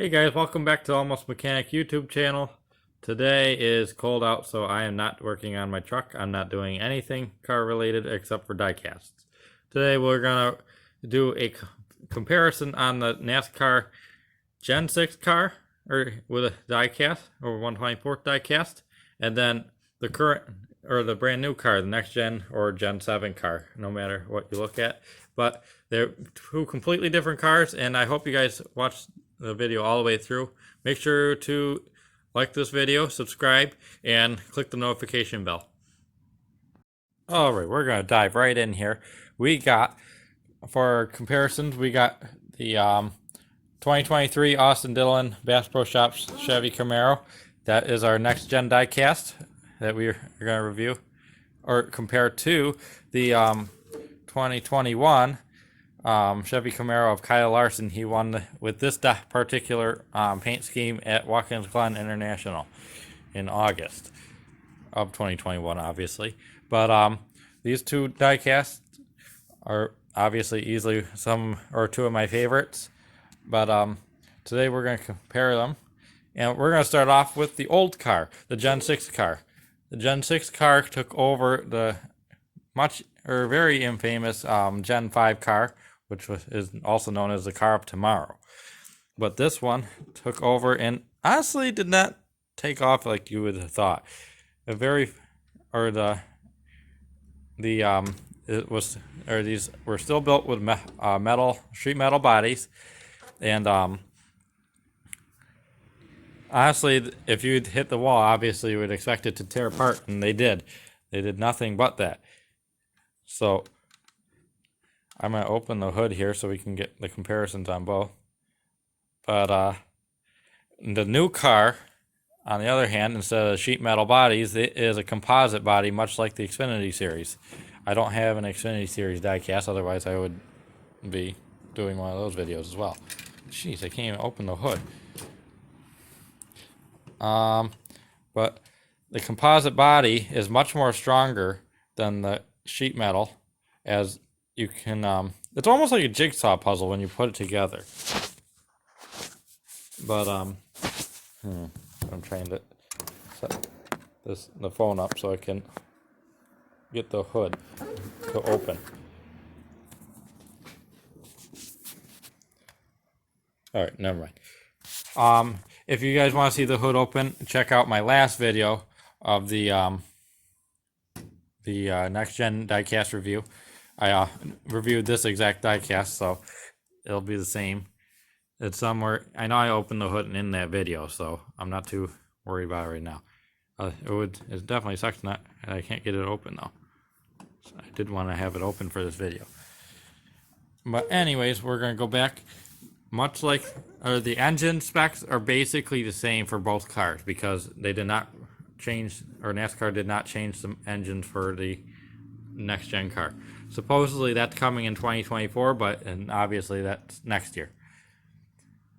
Hey guys, welcome back to Almost Mechanic YouTube channel. Today is cold out, so I am not working on my truck. I'm not doing anything car related except for die casts. Today we're gonna do a comparison on the NASCAR Gen 6 car, or with a die cast, or 1/24th die cast, and then the current, or the brand new car, the next gen or Gen 7 car, no matter what you look at. But they're two completely different cars, and I hope you guys watch the video all the way through. Make sure to like this video, subscribe, and click the notification bell. Alright, we're going to dive right in here. We got, for comparisons, we got the 2023 Austin Dillon Bass Pro Shops Chevy Camaro. That is our next gen diecast that we're going to review, or compare to the 2021 Chevy Camaro of Kyle Larson. He won with this particular paint scheme at Watkins Glen International in August of 2021, obviously. But these two diecasts are obviously easily some or two of my favorites. But today we're going to compare them, and we're going to start off with the old car, the Gen 6 car. The Gen 6 car took over the very infamous Gen 5 car, which is also known as the car of tomorrow. But this one took over and honestly did not take off like you would have thought. These were still built with sheet metal bodies, and honestly, if you'd hit the wall, obviously you would expect it to tear apart, and they did. They did nothing but that. So I'm going to open the hood here so we can get the comparisons on both. But the new car, on the other hand, instead of sheet metal bodies, it is a composite body, much like the Xfinity Series. I don't have an Xfinity Series diecast, otherwise I would be doing one of those videos as well. Jeez, I can't even open the hood. But the composite body is much more stronger than the sheet metal, as you can, it's almost like a jigsaw puzzle when you put it together. But, I'm trying to set the phone up so I can get the hood to open. Alright, never mind. If you guys want to see the hood open, check out my last video of the next gen diecast review. I reviewed this exact diecast, so it'll be the same. It's somewhere. I know I opened the hood in that video, so I'm not too worried about it right now. It definitely sucks that I can't get it open though. So I did want to have it open for this video. But anyways, we're gonna go back. Much like the engine specs are basically the same for both cars, because they did not change, or NASCAR did not change the engines for the next gen car. Supposedly that's coming in 2024, and obviously that's next year.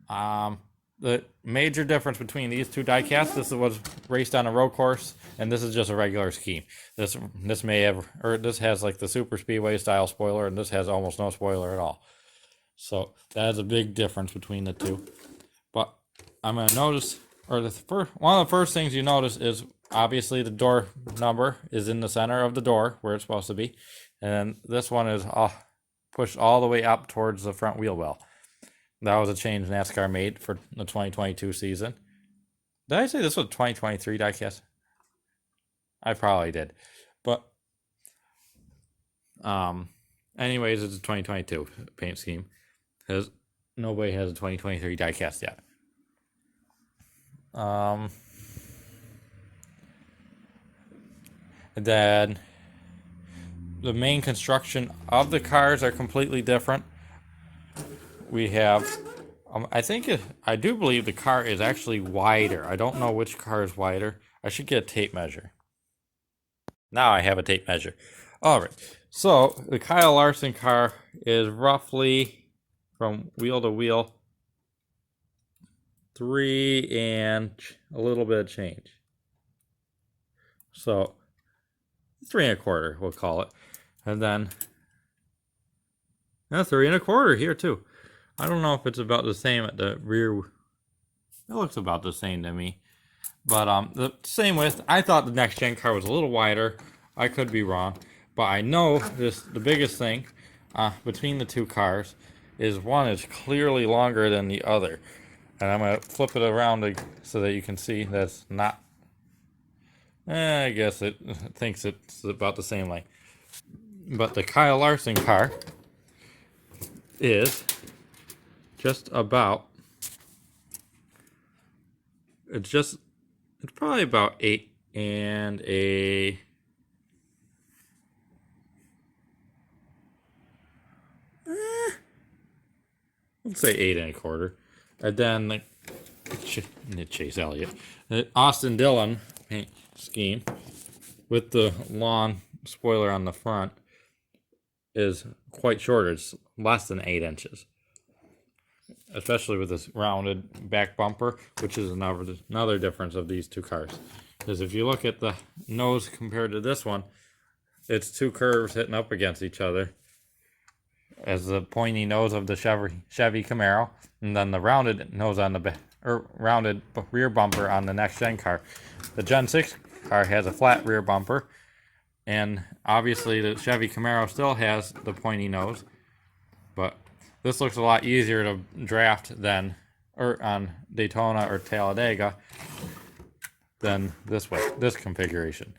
The major difference between these two diecasts, this was raced on a road course, and this is just a regular scheme. This has like the super speedway style spoiler, and this has almost no spoiler at all. So that is a big difference between the two. But I'm going to notice, one of the first things you notice is obviously the door number is in the center of the door where it's supposed to be. And this one is pushed all the way up towards the front wheel well. That was a change NASCAR made for the 2022 season. Did I say this was 2023 diecast? I probably did. But anyways, it's a 2022 paint scheme, because nobody has a 2023 diecast yet. And then the main construction of the cars are completely different. We have, I do believe the car is actually wider. I don't know which car is wider. I should get a tape measure. Now I have a tape measure. Alright, so the Kyle Larson car is roughly, from wheel to wheel, 3 and a little bit of change. So 3 1/4, we'll call it. And then 3 1/4 here too. I don't know if it's about the same at the rear It looks about the same to me. But the same width. I thought the next gen car was a little wider. I could be wrong, but I know the biggest thing between the two cars is one is clearly longer than the other. And I'm gonna flip it around so that you can see that's not. I guess it thinks it's about the same length. But the Kyle Larson car is just about. It's probably about 8 and a. Let's say 8 1/4. And then the Chase Elliott, the Austin Dillon paint scheme with the long spoiler on the front is quite shorter. It's less than 8 inches. Especially with this rounded back bumper, which is another difference of these two cars. Because if you look at the nose compared to this one, it's two curves hitting up against each other. As the pointy nose of the Chevy Camaro, and then the rounded nose on the rounded rear bumper on the next gen car. The Gen 6 car has a flat rear bumper, and obviously the Chevy Camaro still has the pointy nose, but this looks a lot easier to draft than on Daytona or Talladega than this configuration.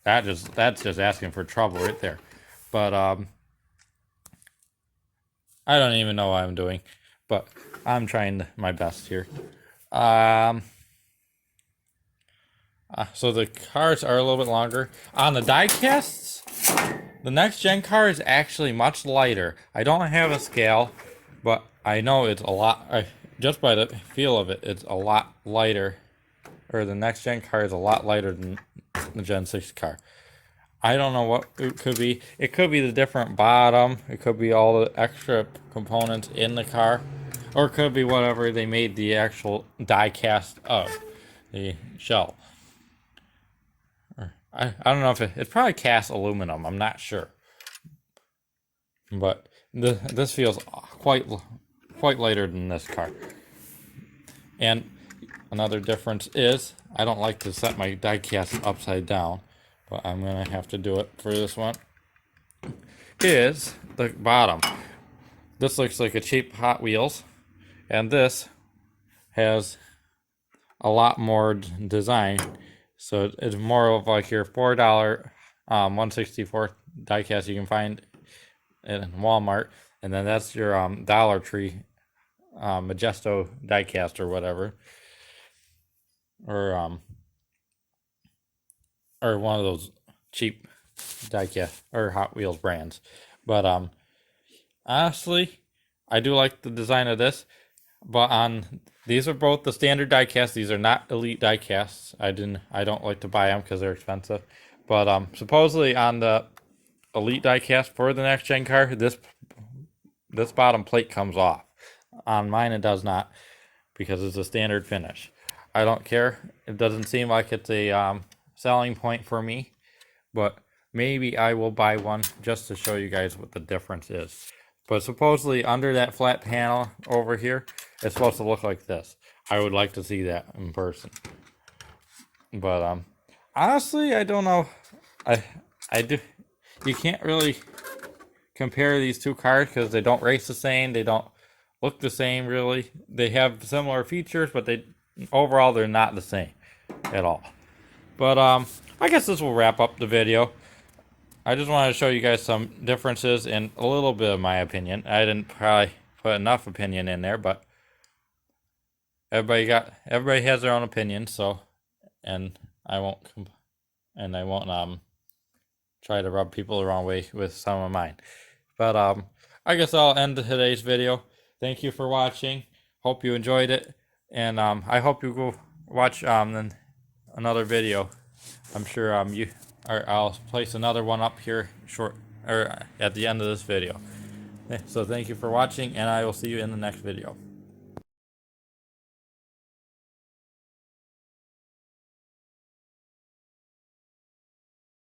That's just asking for trouble right there. But I don't even know what I'm doing, but I'm trying my best here. So the cars are a little bit longer. On the die casts, the next gen car is actually much lighter. I don't have a scale, but I know it's a lot, just by the feel of it, it's a lot lighter. Or the next gen car is a lot lighter than the Gen 6 car. I don't know what it could be. It could be the different bottom. It could be all the extra components in the car. Or it could be whatever they made the actual die cast of. The shell. I don't know if it's probably cast aluminum. I'm not sure. But this feels quite lighter than this car. And another difference is I don't like to set my die cast upside down, but I'm gonna have to do it for this one. Is the bottom. This looks like a cheap Hot Wheels, and this has a lot more design. So it's more of like your $4 1/64 diecast you can find in Walmart, and then that's your Dollar Tree Majesto diecast or whatever, or one of those cheap diecast or Hot Wheels brands. But honestly, I do like the design of this. But these are both the standard diecast. These are not elite diecasts. I don't like to buy them because they're expensive. But supposedly on the elite diecast for the next gen car, this bottom plate comes off. On mine, it does not, because it's a standard finish. I don't care. It doesn't seem like it's a selling point for me, but maybe I will buy one just to show you guys what the difference is. But supposedly under that flat panel over here, it's supposed to look like this. I would like to see that in person. But honestly, I don't know. I do. You can't really compare these two cars because they don't race the same. They don't look the same really. They have similar features, but overall they're not the same at all. But I guess this will wrap up the video. I just wanted to show you guys some differences and a little bit of my opinion. I didn't probably put enough opinion in there, but everybody has their own opinion. So, and I won't try to rub people the wrong way with some of mine. But I guess I'll end today's video. Thank you for watching. Hope you enjoyed it, and I hope you go watch another video. I'm sure I'll place another one up here at the end of this video. So thank you for watching, and I will see you in the next video.